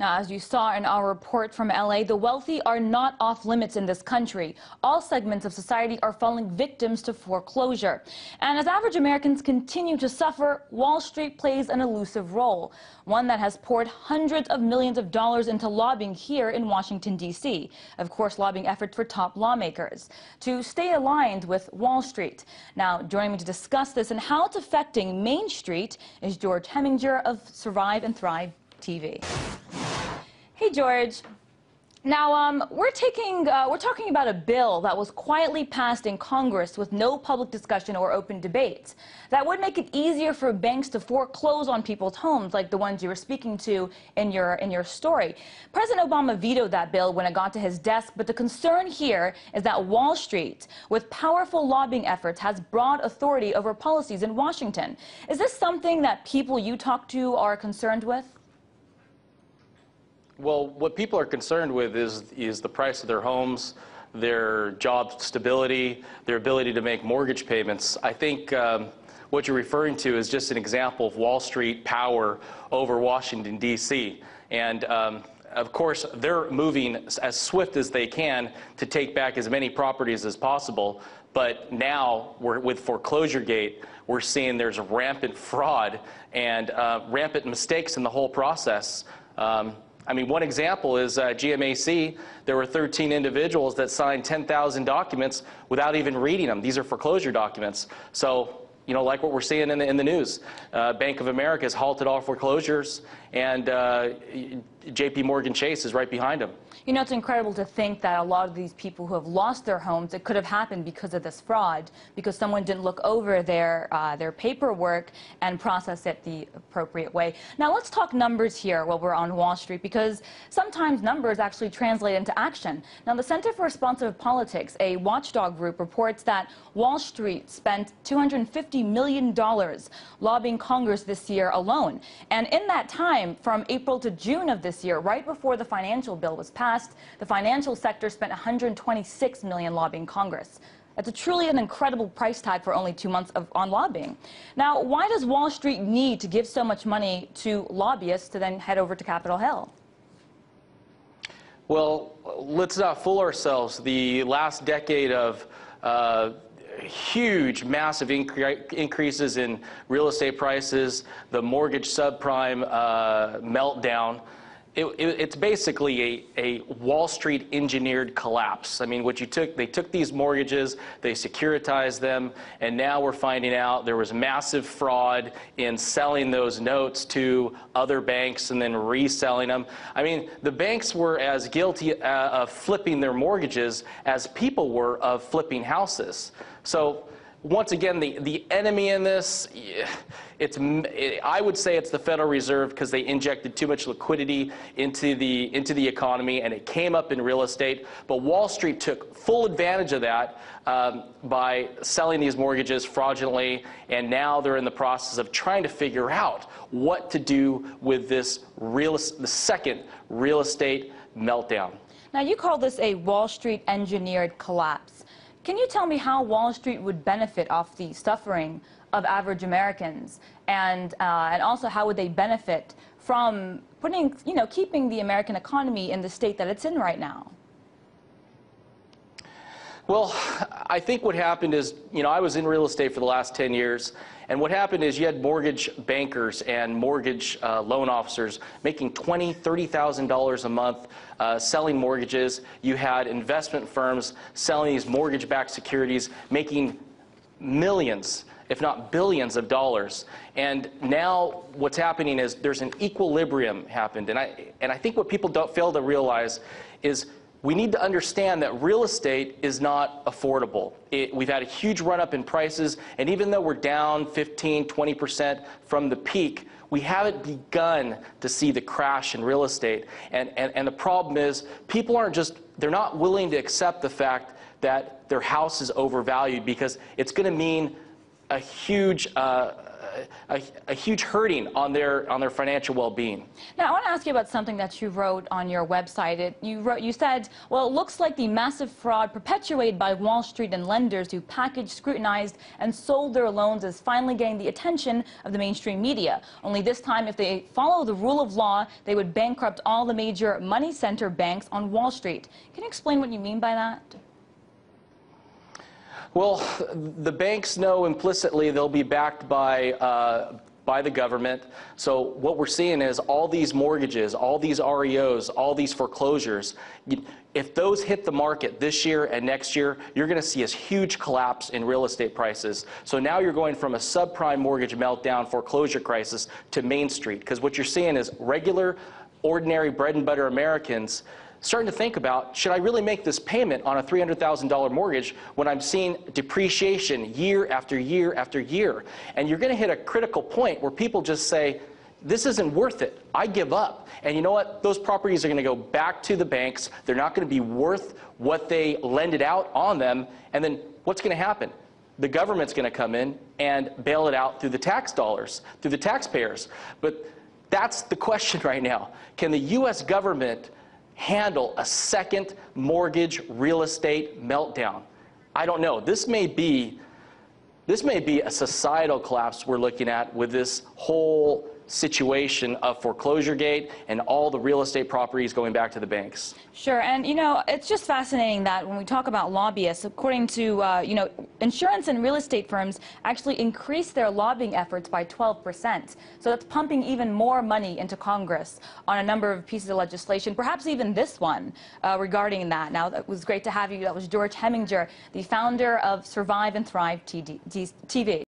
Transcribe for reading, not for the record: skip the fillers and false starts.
Now, as you saw in our report from LA, the wealthy are not off limits in this country. All segments of society are falling victims to foreclosure. And as average Americans continue to suffer, Wall Street plays an elusive role, one that has poured hundreds of millions of dollars into lobbying here in Washington, D.C. Of course, lobbying efforts for top lawmakers to stay aligned with Wall Street. Now, joining me to discuss this and how it's affecting Main Street is George Heminger of Survive and Thrive TV. Hey, George. Now, we're talking about a bill that was quietly passed in Congress with no public discussion or open debate. That would make it easier for banks to foreclose on people's homes, like the ones you were speaking to in your story. President Obama vetoed that bill when it got to his desk, but the concern here is that Wall Street, with powerful lobbying efforts, has broad authority over policies in Washington. Is this something that people you talk to are concerned with? Well, what people are concerned with is the price of their homes, their job stability, their ability to make mortgage payments. I think what you're referring to is just an example of Wall Street power over Washington, D.C. And of course, they're moving as swift as they can to take back as many properties as possible. But now, with foreclosure gate, we're seeing there's rampant fraud and rampant mistakes in the whole process. I mean, one example is GMAC. There were 13 individuals that signed 10,000 documents without even reading them. These are foreclosure documents. So, you know, like what we're seeing in the news, Bank of America has halted all foreclosures, and JP Morgan Chase is right behind them. You know, it's incredible to think that a lot of these people who have lost their homes, it could have happened because of this fraud, because someone didn't look over their paperwork and process it the appropriate way. Now, let's talk numbers here while we're on Wall Street, because sometimes numbers actually translate into action. Now, the Center for Responsive Politics, a watchdog group, reports that Wall Street spent $250 million lobbying Congress this year alone. And in that time, from April to June of this year, right before the financial bill was passed, the financial sector spent $126 million lobbying Congress. That's truly an incredible price tag for only 2 months on lobbying. Now, why does Wall Street need to give so much money to lobbyists to then head over to Capitol Hill? Well, let's not fool ourselves. The last decade of huge, massive increases in real estate prices, the mortgage subprime meltdown, it's basically a Wall Street engineered collapse. I mean, they took these mortgages, they securitized them, and now we're finding out there was massive fraud in selling those notes to other banks and then reselling them. I mean, the banks were as guilty of flipping their mortgages as people were of flipping houses. So, once again, the enemy in this, I would say it's the Federal Reserve, because they injected too much liquidity into the economy, and it came up in real estate. But Wall Street took full advantage of that by selling these mortgages fraudulently, and now they're in the process of trying to figure out what to do with this the second real estate meltdown. Now, you call this a Wall Street engineered collapse. Can you tell me how Wall Street would benefit off the suffering of average Americans, and also how would they benefit from keeping the American economy in the state that it's in right now? Well, I think what happened is, I was in real estate for the last 10 years, and what happened is you had mortgage bankers and mortgage loan officers making $20,000, $30,000 a month selling mortgages. You had investment firms selling these mortgage-backed securities, making millions, if not billions of dollars. And now what's happening is there's an equilibrium happened. And I think what people don't fail to realize is we need to understand that real estate is not affordable. We've had a huge run-up in prices, and even though we're down 15, 20% from the peak, we haven't begun to see the crash in real estate. And the problem is, people they're not willing to accept the fact that their house is overvalued, because it's going to mean a huge a huge hurting on their financial well-being. Now, I want to ask you about something that you wrote on your website. You said, well, it looks like the massive fraud perpetuated by Wall Street and lenders who packaged, scrutinized, and sold their loans is finally getting the attention of the mainstream media. Only this time, if they follow the rule of law, they would bankrupt all the major money center banks on Wall Street. Can you explain what you mean by that? Well, the banks know implicitly they'll be backed by the government. So what we're seeing is all these mortgages, all these REOs, all these foreclosures, if those hit the market this year and next year, you're going to see a huge collapse in real estate prices. So now you're going from a subprime mortgage meltdown foreclosure crisis to Main Street, because what you're seeing is regular, ordinary bread and butter Americans starting to think about, should I really make this payment on a $300,000 mortgage when I'm seeing depreciation year after year after year? And you're going to hit a critical point where people just say, this isn't worth it. I give up. And you know what? Those properties are going to go back to the banks. They're not going to be worth what they lended out on them. And then what's going to happen? The government's going to come in and bail it out through the tax dollars, through the taxpayers. But that's the question right now. Can the U.S. government handle a second mortgage real estate meltdown? I don't know. This may be a societal collapse we're looking at with this whole situation of foreclosure gate and all the real estate properties going back to the banks. Sure, and you know, it's just fascinating that when we talk about lobbyists, according to insurance and real estate firms actually increase their lobbying efforts by 12%. So that's pumping even more money into Congress on a number of pieces of legislation, perhaps even this one regarding that. Now, it was great to have you. That was George Heminger, the founder of Survive and Thrive TV.